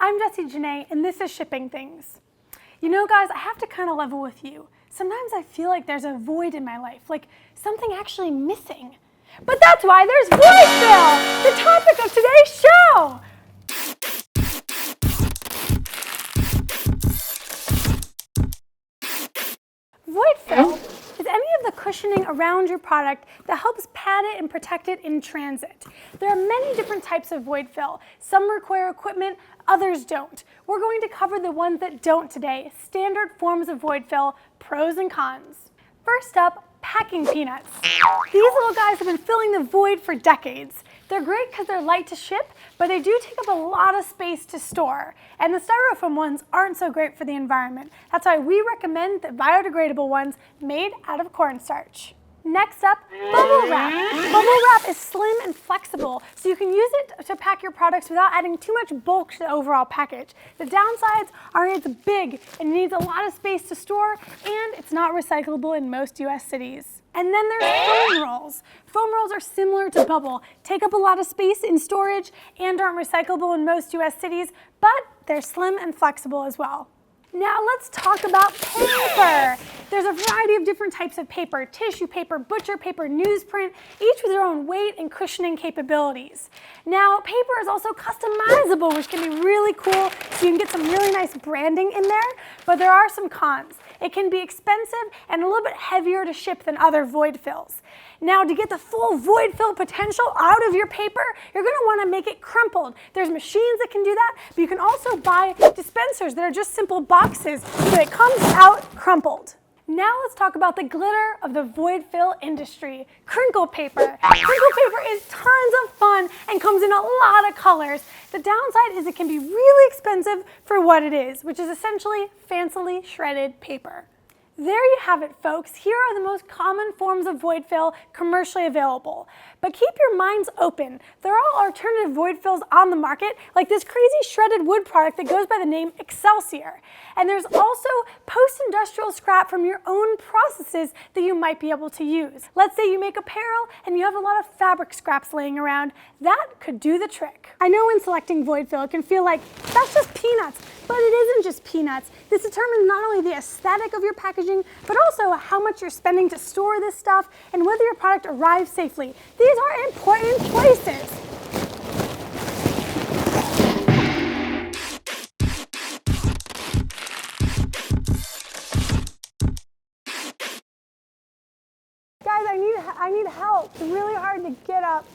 I'm Jessie Janae, and this is Shipping Things. You know, guys, I have to kind of level with you. Sometimes I feel like there's a void in my life, like something actually missing. But that's why there's void fill, the topic of today's show. Void fill is any of the cushioning around your product that helps pad it and protect it in transit. There are many different types of void fill. Some require equipment, others don't. We're going to cover the ones that don't today, standard forms of void fill, pros and cons. First up, packing peanuts. These little guys have been filling the void for decades. They're great because they're light to ship, but they do take up a lot of space to store. And the styrofoam ones aren't so great for the environment. That's why we recommend the biodegradable ones made out of cornstarch. Next up, bubble wrap. Bubble wrap is slim and flexible, so you can use it to pack your products without adding too much bulk to the overall package. The downsides are it's big and needs a lot of space to store, and it's not recyclable in most US cities. And then there's foam rolls. Foam rolls are similar to bubble, take up a lot of space in storage, and aren't recyclable in most US cities, but they're slim and flexible as well. Now let's talk about paper. There's a variety of different types of paper: tissue paper, butcher paper, newsprint, each with their own weight and cushioning capabilities. Now, paper is also customizable, which can be really cool, so you can get some really nice branding in there, but there are some cons. It can be expensive and a little bit heavier to ship than other void fills. Now, to get the full void fill potential out of your paper, you're going to want to make it crumpled. There's machines that can do that, but you can also buy dispensers that are just simple boxes so it comes out crumpled. Now let's talk about the glitter of the void fill industry, crinkle paper. Crinkle paper is tons of fun and comes in a lot of colors. The downside is it can be really expensive for what it is, which is essentially fancily shredded paper. There you have it, folks. Here are the most common forms of void fill commercially available. But keep your minds open. There are alternative void fills on the market, like this crazy shredded wood product that goes by the name Excelsior. And there's also post-industrial scrap from your own processes that you might be able to use. Let's say you make apparel and you have a lot of fabric scraps laying around. That could do the trick. I know when selecting void fill, it can feel like that's just peanuts, but it isn't just peanuts. This determines not only the aesthetic of your packaging, but also how much you're spending to store this stuff and whether your product arrives safely. These are important choices. Guys, I need help. It's really hard to get up.